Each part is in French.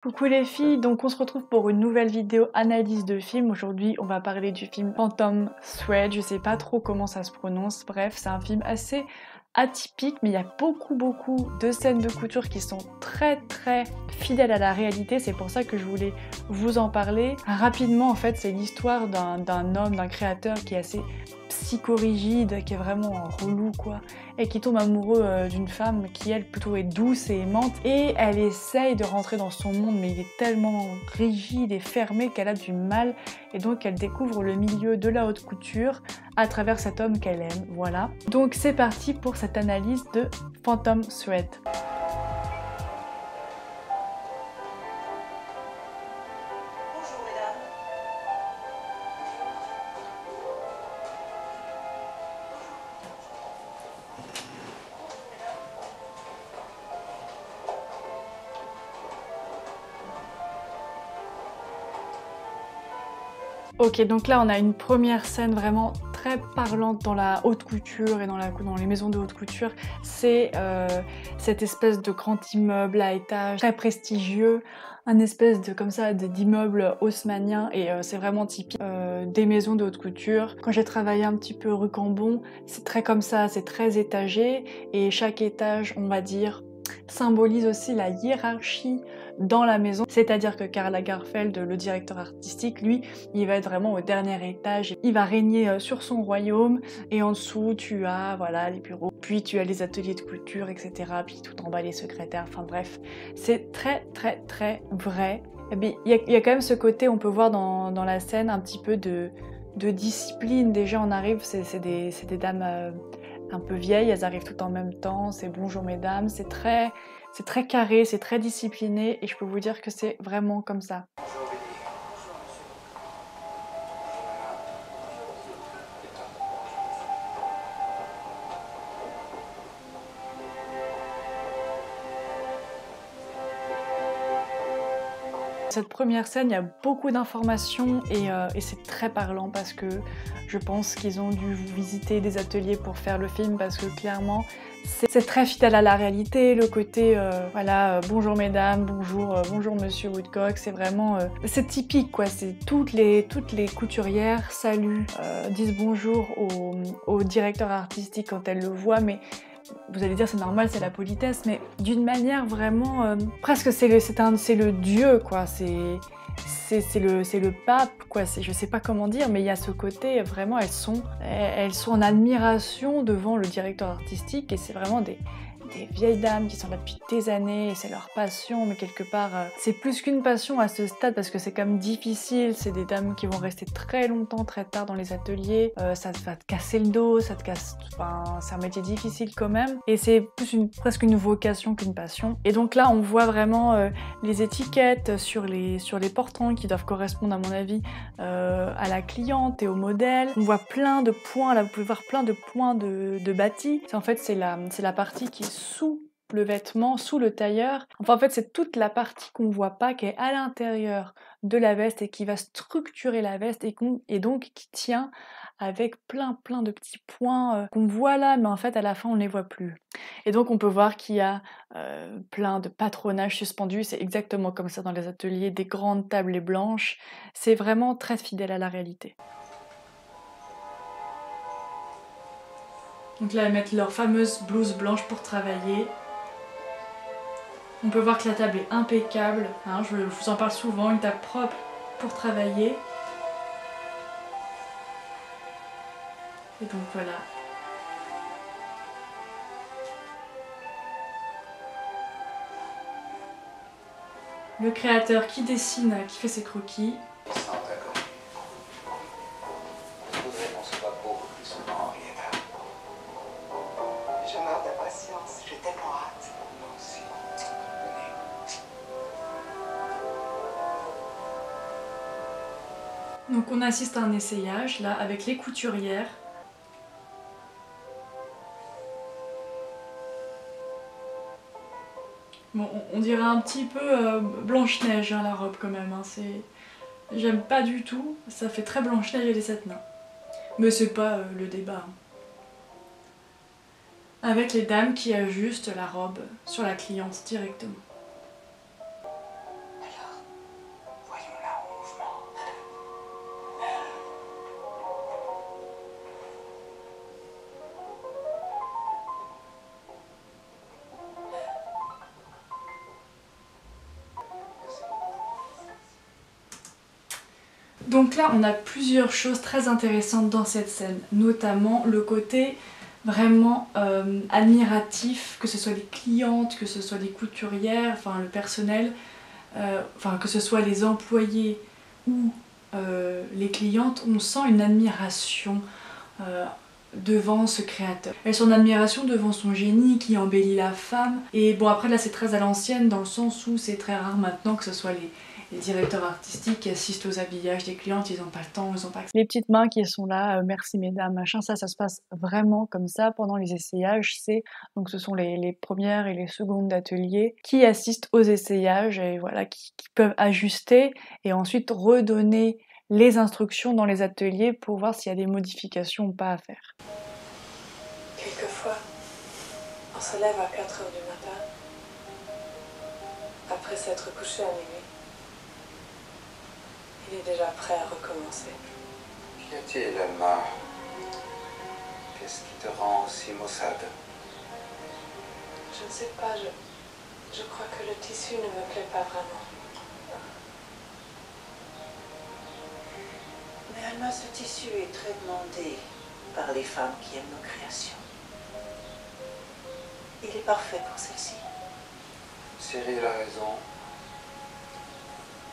Coucou les filles, donc on se retrouve pour une nouvelle vidéo analyse de film. Aujourd'hui on va parler du film Phantom Thread, je sais pas trop comment ça se prononce, bref c'est un film assez atypique mais il y a beaucoup de scènes de couture qui sont très fidèles à la réalité, c'est pour ça que je voulais vous en parler. Rapidement en fait c'est l'histoire d'un homme, d'un créateur qui est assez psychorigide, qui est vraiment relou quoi, et qui tombe amoureux d'une femme qui elle plutôt est douce et aimante, et elle essaye de rentrer dans son monde mais il est tellement rigide et fermé qu'elle a du mal, et donc elle découvre le milieu de la haute couture à travers cet homme qu'elle aime, voilà. Donc c'est parti pour cette analyse de Phantom Thread. Ok, donc là on a une première scène vraiment très parlante dans la haute couture et dans les maisons de haute couture. C'est cette espèce de grand immeuble à étage très prestigieux, un espèce de comme ça d'immeuble haussmannien, et c'est vraiment typique des maisons de haute couture. Quand j'ai travaillé un petit peu rue Cambon, c'est très comme ça, c'est très étagé, et chaque étage, on va dire, symbolise aussi la hiérarchie dans la maison, c'est-à-dire que Karl Lagerfeld, le directeur artistique, lui, il va être vraiment au dernier étage, il va régner sur son royaume, et en dessous tu as voilà les bureaux, puis tu as les ateliers de couture, etc., puis tout en bas les secrétaires, enfin bref, c'est très vrai. Et bien, il y a quand même ce côté, on peut voir dans la scène un petit peu de discipline. Déjà on arrive, c'est des dames un peu vieilles, elles arrivent toutes en même temps, c'est bonjour mesdames, c'est très carré, c'est très discipliné, et je peux vous dire que c'est vraiment comme ça. Cette première scène, il y a beaucoup d'informations, et c'est très parlant parce que je pense qu'ils ont dû visiter des ateliers pour faire le film, parce que clairement c'est très fidèle à la réalité, le côté voilà, bonjour mesdames, bonjour monsieur Woodcock, c'est vraiment c'est typique quoi, c'est toutes les couturières saluent, disent bonjour au directeur artistique quand elles le voient, mais vous allez dire c'est normal, c'est la politesse, mais d'une manière vraiment presque c'est le dieu quoi, c'est le pape quoi, je sais pas comment dire, mais il y a ce côté vraiment, elles sont en admiration devant le directeur artistique, et c'est vraiment des vieilles dames qui sont là depuis des années, et c'est leur passion, mais quelque part c'est plus qu'une passion à ce stade parce que c'est quand même difficile, c'est des dames qui vont rester très longtemps, très tard dans les ateliers, ça va te casser le dos, enfin, c'est un métier difficile quand même, et c'est plus presque une vocation qu'une passion. Et donc là on voit vraiment les étiquettes sur les portants qui doivent correspondre à mon avis à la cliente et au modèle. On voit plein de points, là vous pouvez voir plein de points de bâtis. En fait c'est la partie qui est sous le vêtement, sous le tailleur. Enfin en fait c'est toute la partie qu'on voit pas, qui est à l'intérieur de la veste et qui va structurer la veste, et donc qui tient avec plein de petits points qu'on voit là, mais en fait à la fin on ne les voit plus. Et donc on peut voir qu'il y a plein de patronages suspendus, c'est exactement comme ça dans les ateliers, des grandes tablées blanches, c'est vraiment très fidèle à la réalité. Donc là elles mettent leur fameuse blouse blanche pour travailler. On peut voir que la table est impeccable, hein, je vous en parle souvent, une table propre pour travailler. Et donc voilà. Le créateur qui dessine, qui fait ses croquis. Je meurs d'impatience, j'ai tellement hâte. Moi aussi. Venez. Donc on assiste à un essayage là avec les couturières. Bon, on dirait un petit peu Blanche-Neige hein, la robe quand même, hein, j'aime pas du tout, ça fait très Blanche-Neige et les sept nains. Mais c'est pas le débat. Hein. Avec les dames qui ajustent la robe sur la cliente directement. Elle Donc là, on a plusieurs choses très intéressantes dans cette scène, notamment le côté vraiment admiratif, que ce soit les clientes, que ce soit les couturières, enfin le personnel, enfin que ce soit les employés ou les clientes, on sent une admiration devant ce créateur. Elles sont en admiration devant son génie qui embellit la femme. Et bon, après là c'est très à l'ancienne dans le sens où c'est très rare maintenant que ce soit les directeurs artistiques qui assistent aux habillages des clientes, ils n'ont pas le temps, ils n'ont pas... Les petites mains qui sont là, merci mesdames, machin, ça se passe vraiment comme ça pendant les essayages. Donc ce sont les premières et les secondes d'atelier qui assistent aux essayages et voilà, qui peuvent ajuster et ensuite redonner les instructions dans les ateliers pour voir s'il y a des modifications ou pas à faire. Quelquefois, on se lève à 4 heures du matin, après s'être couché à minuit. Il est déjà prêt à recommencer. Qu'y a-t-il, Alma? Qu'est-ce qui te rend aussi maussade? Je ne sais pas, je crois que le tissu ne me plaît pas vraiment. Mais Alma, ce tissu est très demandé par les femmes qui aiment nos créations. Il est parfait pour celle-ci. Cyril a raison.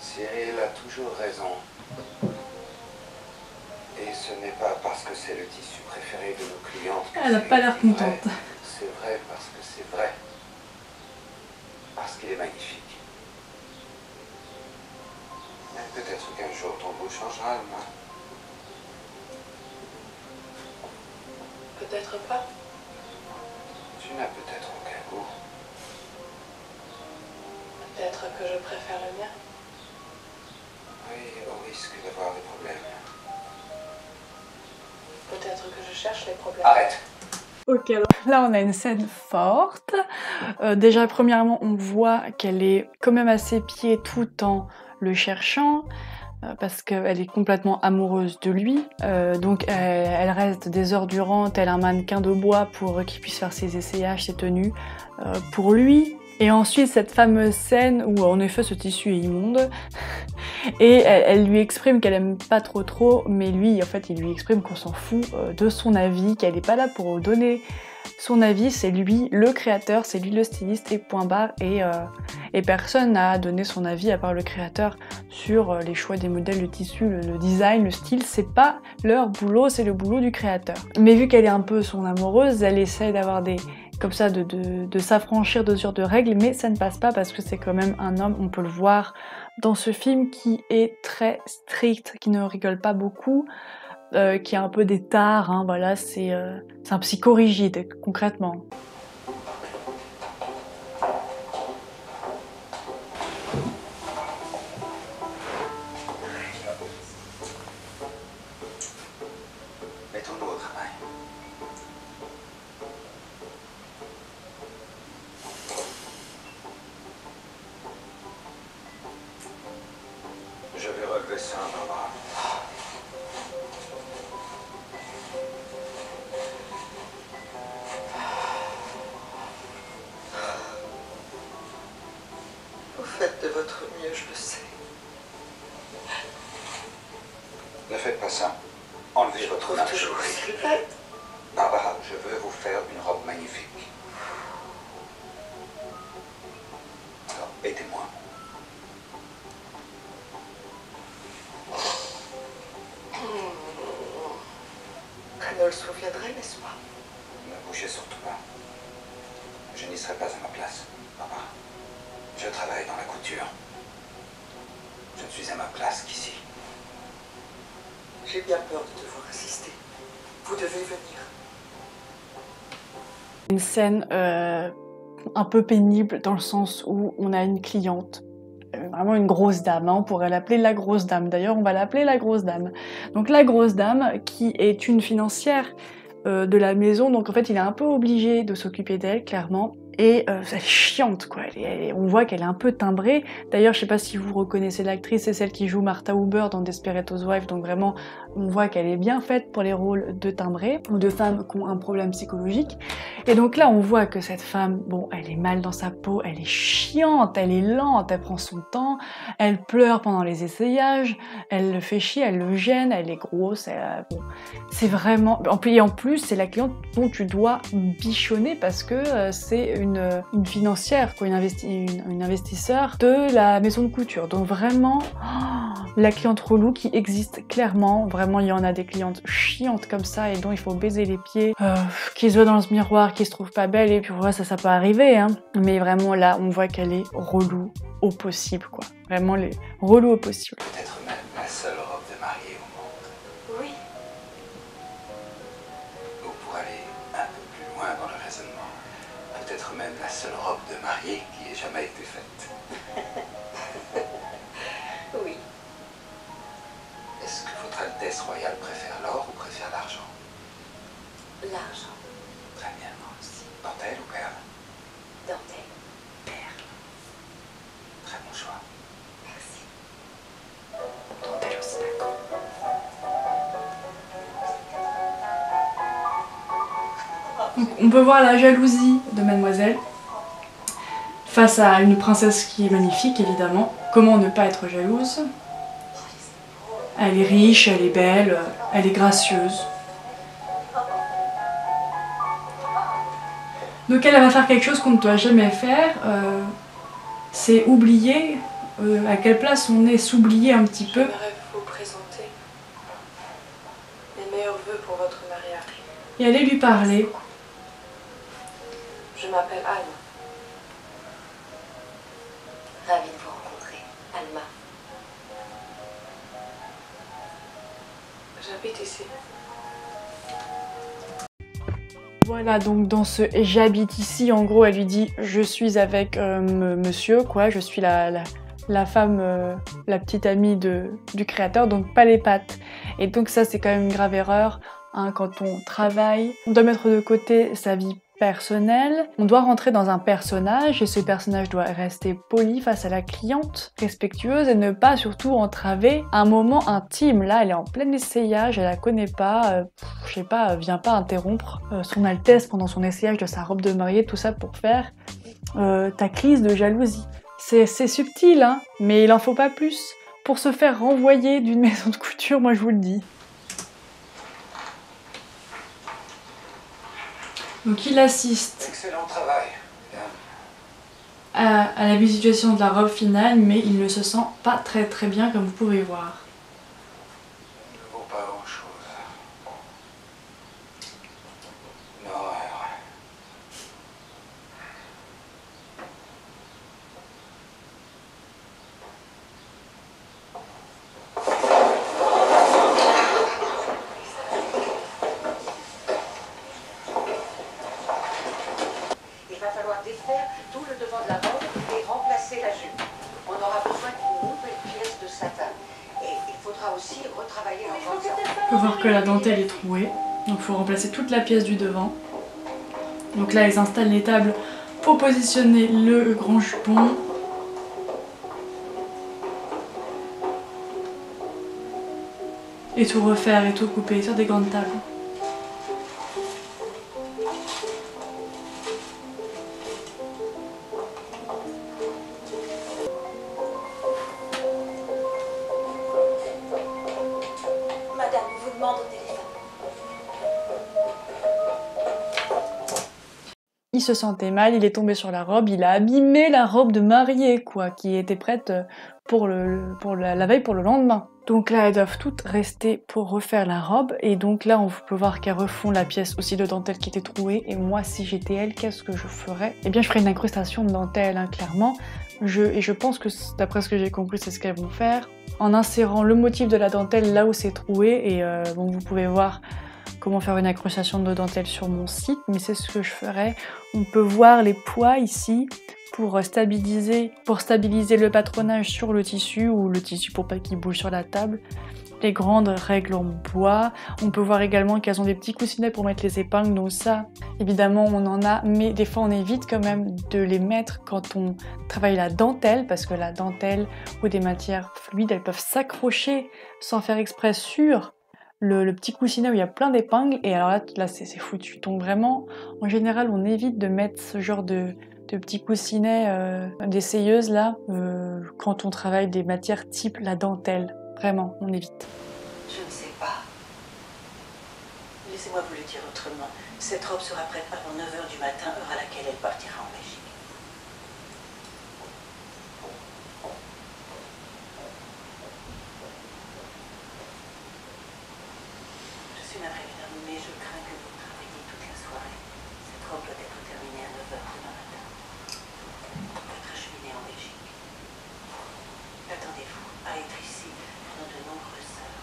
Cyril a toujours raison. Et ce n'est pas parce que c'est le tissu préféré de nos clientes que Elle n'a pas l'air contente. C'est vrai parce que c'est vrai. Parce qu'il est magnifique. Mais peut-être qu'un jour ton goût changera, Alma. Peut-être pas. Tu n'as peut-être aucun goût. Peut-être que je préfère le mien. Oui, au risque d'avoir des problèmes. Peut-être que je cherche les problèmes. Arrête! Ok, alors là on a une scène forte. Déjà premièrement on voit qu'elle est quand même à ses pieds tout en le cherchant. Parce qu'elle est complètement amoureuse de lui, donc elle reste des heures durant tel un mannequin de bois pour qu'il puisse faire ses essayages, ses tenues pour lui. Et ensuite cette fameuse scène où en effet ce tissu est immonde et elle lui exprime qu'elle aime pas trop, mais lui en fait il lui exprime qu'on s'en fout de son avis, qu'elle est pas là pour donner son avis, c'est lui le créateur, c'est lui le styliste et point barre, et personne n'a donné son avis à part le créateur sur les choix des modèles, le tissu, le design, le style, c'est pas leur boulot, c'est le boulot du créateur. Mais vu qu'elle est un peu son amoureuse, elle essaie d'avoir comme ça de s'affranchir de ce genre de règles, mais ça ne passe pas parce que c'est quand même un homme, on peut le voir dans ce film, qui est très strict, qui ne rigole pas beaucoup, qui a un peu des tares, hein, voilà, c'est un psychorigide, concrètement. Mettons-nous au travail. Je vais relever ça, Barbara. Vous faites de votre mieux, je le sais. Ne faites pas ça. Enlevez votre Trouve linge. toujours aussi bête. Barbara, je veux vous faire une robe magnifique. Alors, aidez-moi. Elle ne le souviendrait, n'est-ce pas? Ne bougez surtout pas. Je n'y serai pas à ma place, Barbara. Je travaille dans la couture. Je ne suis à ma place qu'ici. J'ai bien peur de devoir insister. Vous devez venir. Une scène un peu pénible dans le sens où on a une cliente, vraiment une grosse dame, hein, on pourrait l'appeler la grosse dame, d'ailleurs on va l'appeler la grosse dame. Donc la grosse dame qui est une financière de la maison, donc en fait il est un peu obligé de s'occuper d'elle clairement, et elle est chiante quoi, on voit qu'elle est un peu timbrée. D'ailleurs je sais pas si vous reconnaissez l'actrice, c'est celle qui joue Martha Huber dans Desperate Housewives, donc vraiment on voit qu'elle est bien faite pour les rôles de timbrée ou de femmes qui ont un problème psychologique. Et donc là on voit que cette femme, bon elle est mal dans sa peau, elle est chiante, elle est lente, elle prend son temps, elle pleure pendant les essayages, elle le fait chier, elle le gêne, elle est grosse, bon, c'est vraiment... Et en plus c'est la cliente dont tu dois bichonner parce que c'est une financière, quoi, une investisseur de la maison de couture. Donc vraiment, la cliente relou qui existe clairement. Vraiment, il y en a des clientes chiantes comme ça et dont il faut baiser les pieds, qui se voient dans ce miroir, qui se trouvent pas belle et puis voilà, ça peut arriver. Hein. Mais vraiment là, on voit qu'elle est relou au possible, quoi. Vraiment, les relou au possible. Peut-être même la seule robe de mariée au monde. Oui. Ou pour aller un peu plus loin dans le raisonnement, peut-être même la seule robe de mariée qui ait jamais été faite. Oui. Est-ce que votre Altesse royale préfère l'or ou préfère l'argent? L'argent. Très bien, moi aussi. Dentelle ou perle? Dentelle. Perle. Très bon choix. Merci. Dentelle aussi, d'accord. On peut voir la jalousie de Mademoiselle face à une princesse qui est magnifique, évidemment. Comment ne pas être jalouse? Elle est riche, elle est belle, elle est gracieuse. Donc elle va faire quelque chose qu'on ne doit jamais faire, c'est oublier à quelle place on est, s'oublier un petit peu. J'aimerais vous présenter mes meilleurs vœux pour votre mariage. Et aller lui parler. Je m'appelle Alma. Ravie de vous rencontrer, Alma. J'habite ici. Voilà, donc dans ce « j'habite ici », en gros, elle lui dit « je suis avec monsieur, quoi, je suis la femme, la petite amie du créateur, donc pas les pattes ». Et donc ça, c'est quand même une grave erreur, hein, quand on travaille. On doit mettre de côté sa vie personnelle, on doit rentrer dans un personnage et ce personnage doit rester poli face à la cliente, respectueuse et ne pas surtout entraver un moment intime. Là, elle est en plein essayage, elle la connaît pas, je sais pas, vient pas interrompre son Altesse pendant son essayage de sa robe de mariée, tout ça pour faire ta crise de jalousie. C'est subtil, hein, mais il en faut pas plus pour se faire renvoyer d'une maison de couture, moi je vous le dis. Donc il assiste Excellent travail. à la visualisation de la robe finale, mais il ne se sent pas très bien comme vous pouvez voir. Il ne vaut pas grand-chose. Une horreur. Il va falloir défaire tout le devant de la robe et remplacer la jupe. On aura besoin d'une nouvelle pièce de satin. Et il faudra aussi retravailler l'ensemble. On peut voir que la dentelle est trouée, donc il faut remplacer toute la pièce du devant. Donc là ils installent les tables pour positionner le grand jupon. Et tout refaire et tout couper sur des grandes tables. Madame, on vous demande au téléphone. Il se sentait mal, il est tombé sur la robe, il a abîmé la robe de mariée, quoi, qui était prête pour la veille pour le lendemain. Donc là, elles doivent toutes rester pour refaire la robe, et donc là, on peut voir qu'elles refont la pièce aussi de dentelle qui était trouée, et moi, si j'étais elle, qu'est-ce que je ferais? Eh bien, je ferais une incrustation de dentelle, hein, clairement, et je pense que, d'après ce que j'ai compris, c'est ce qu'elles vont faire, en insérant le motif de la dentelle là où c'est troué, et bon, vous pouvez voir comment faire une incrustation de dentelle sur mon site, mais c'est ce que je ferais. On peut voir les poids ici. pour stabiliser le patronage sur le tissu ou le tissu pour pas qu'il bouge sur la table. Les grandes règles en bois. On peut voir également qu'elles ont des petits coussinets pour mettre les épingles, donc ça, évidemment, on en a, mais des fois, on évite quand même de les mettre quand on travaille la dentelle, parce que la dentelle ou des matières fluides, elles peuvent s'accrocher sans faire exprès sur le petit coussinet où il y a plein d'épingles, et alors là c'est foutu. Donc vraiment, en général, on évite de mettre ce genre de petits coussinets d'essayeuses là, quand on travaille des matières type la dentelle. Vraiment, on évite. Je ne sais pas. Laissez-moi vous le dire autrement. Cette robe sera prête avant 9h du matin, heure à laquelle elle partira en Belgique. Je suis navrée, mesdames, mais je crains que vous travailliez toute la soirée. Cette robe doit être terminée à 9h demain matin. Pour être acheminée en Belgique. Attendez-vous à être ici pendant de nombreuses heures.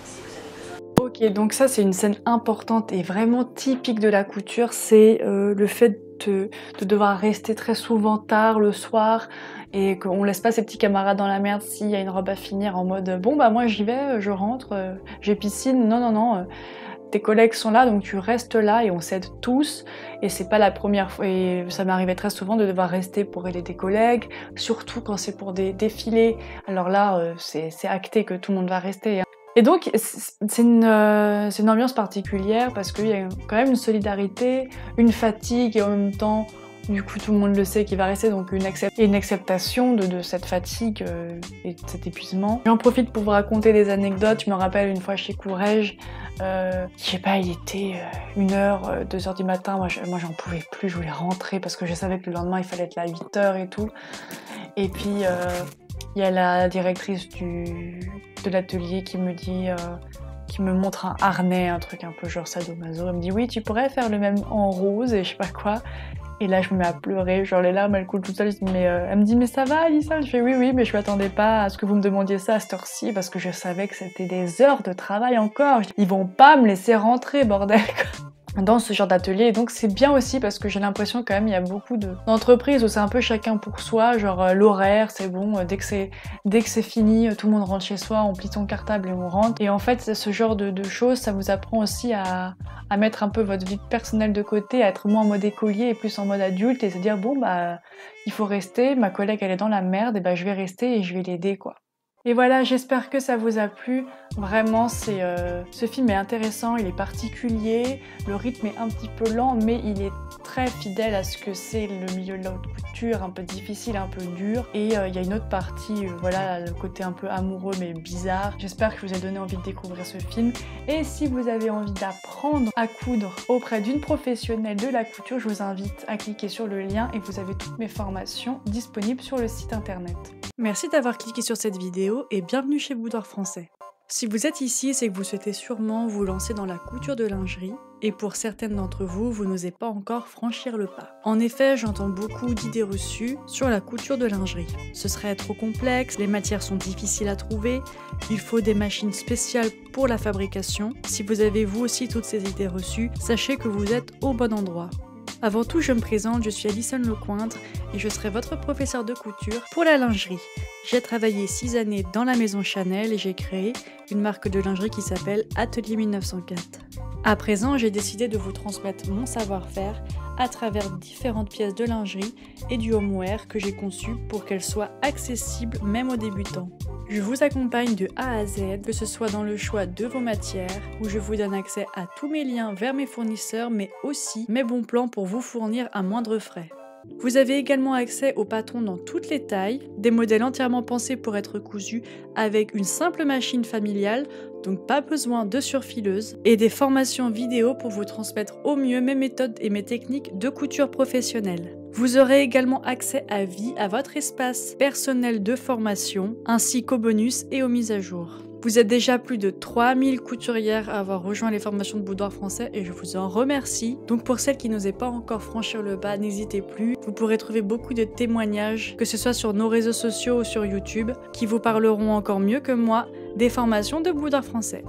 Si vous avez besoin... Ok, donc ça c'est une scène importante et vraiment typique de la couture, c'est le fait de devoir rester très souvent tard le soir et qu'on laisse pas ses petits camarades dans la merde s'il y a une robe à finir en mode bon bah moi j'y vais, je rentre, j'ai piscine, non, tes collègues sont là donc tu restes là et on s'aide tous et c'est pas la première fois et ça m'arrivait très souvent de devoir rester pour aider des collègues, surtout quand c'est pour des défilés, alors là c'est acté que tout le monde va rester. Et donc, c'est une ambiance particulière parce qu'il y a quand même une solidarité, une fatigue et en même temps, du coup, tout le monde le sait qu'il va rester, donc une acceptation de cette fatigue et de cet épuisement. J'en profite pour vous raconter des anecdotes. Je me rappelle une fois chez Courrèges, je sais pas, il était 1h, 2h du matin, moi j'en pouvais plus, je voulais rentrer parce que je savais que le lendemain il fallait être là à 8h et tout. Et puis... il y a la directrice de l'atelier qui me dit, qui me montre un harnais, un truc un peu genre sadomaso. Elle me dit oui, tu pourrais faire le même en rose et je sais pas quoi. Et là je me mets à pleurer, genre les larmes elles coulent toutes seules. Elle me dit mais ça va Alissa? Je fais oui mais je m'attendais pas à ce que vous me demandiez ça à cette heure-ci parce que je savais que c'était des heures de travail encore. Ils vont pas me laisser rentrer bordel quoi. Dans ce genre d'atelier, et donc c'est bien aussi parce que j'ai l'impression quand même il y a beaucoup d'entreprises où c'est un peu chacun pour soi, genre l'horaire c'est bon, dès que c'est fini tout le monde rentre chez soi, on plie son cartable et on rentre, et en fait ce genre de choses ça vous apprend aussi à mettre un peu votre vie personnelle de côté, à être moins en mode écolier et plus en mode adulte et se dire bon bah il faut rester, ma collègue elle est dans la merde et bah je vais rester et je vais l'aider quoi. Et voilà, j'espère que ça vous a plu. Vraiment, ce film est intéressant, il est particulier, le rythme est un petit peu lent, mais il est très fidèle à ce que c'est le milieu de la haute couture, un peu difficile, un peu dur. Et il y a une autre partie, voilà, le côté un peu amoureux mais bizarre. J'espère que je vous ai donné envie de découvrir ce film. Et si vous avez envie d'apprendre à coudre auprès d'une professionnelle de la couture, je vous invite à cliquer sur le lien et vous avez toutes mes formations disponibles sur le site internet. Merci d'avoir cliqué sur cette vidéo et bienvenue chez Boudoir Français. Si vous êtes ici, c'est que vous souhaitez sûrement vous lancer dans la couture de lingerie, et pour certaines d'entre vous, vous n'osez pas encore franchir le pas. En effet, j'entends beaucoup d'idées reçues sur la couture de lingerie. Ce serait trop complexe, les matières sont difficiles à trouver, il faut des machines spéciales pour la fabrication. Si vous avez vous aussi toutes ces idées reçues, sachez que vous êtes au bon endroit. Avant tout, je me présente, je suis Alison Lecointre et je serai votre professeur de couture pour la lingerie. J'ai travaillé 6 années dans la maison Chanel et j'ai créé une marque de lingerie qui s'appelle Atelier 1904. À présent, j'ai décidé de vous transmettre mon savoir-faire à travers différentes pièces de lingerie et du homeware que j'ai conçu pour qu'elles soient accessibles même aux débutants. Je vous accompagne de A à Z, que ce soit dans le choix de vos matières, où je vous donne accès à tous mes liens vers mes fournisseurs, mais aussi mes bons plans pour vous fournir à moindre frais. Vous avez également accès aux patrons dans toutes les tailles, des modèles entièrement pensés pour être cousus avec une simple machine familiale, donc pas besoin de surfileuse, et des formations vidéo pour vous transmettre au mieux mes méthodes et mes techniques de couture professionnelle. Vous aurez également accès à vie à votre espace personnel de formation, ainsi qu'aux bonus et aux mises à jour. Vous êtes déjà plus de 3000 couturières à avoir rejoint les formations de Boudoir Français et je vous en remercie. Donc pour celles qui n'osaient pas encore franchir le pas, n'hésitez plus. Vous pourrez trouver beaucoup de témoignages, que ce soit sur nos réseaux sociaux ou sur YouTube, qui vous parleront encore mieux que moi des formations de Boudoir Français.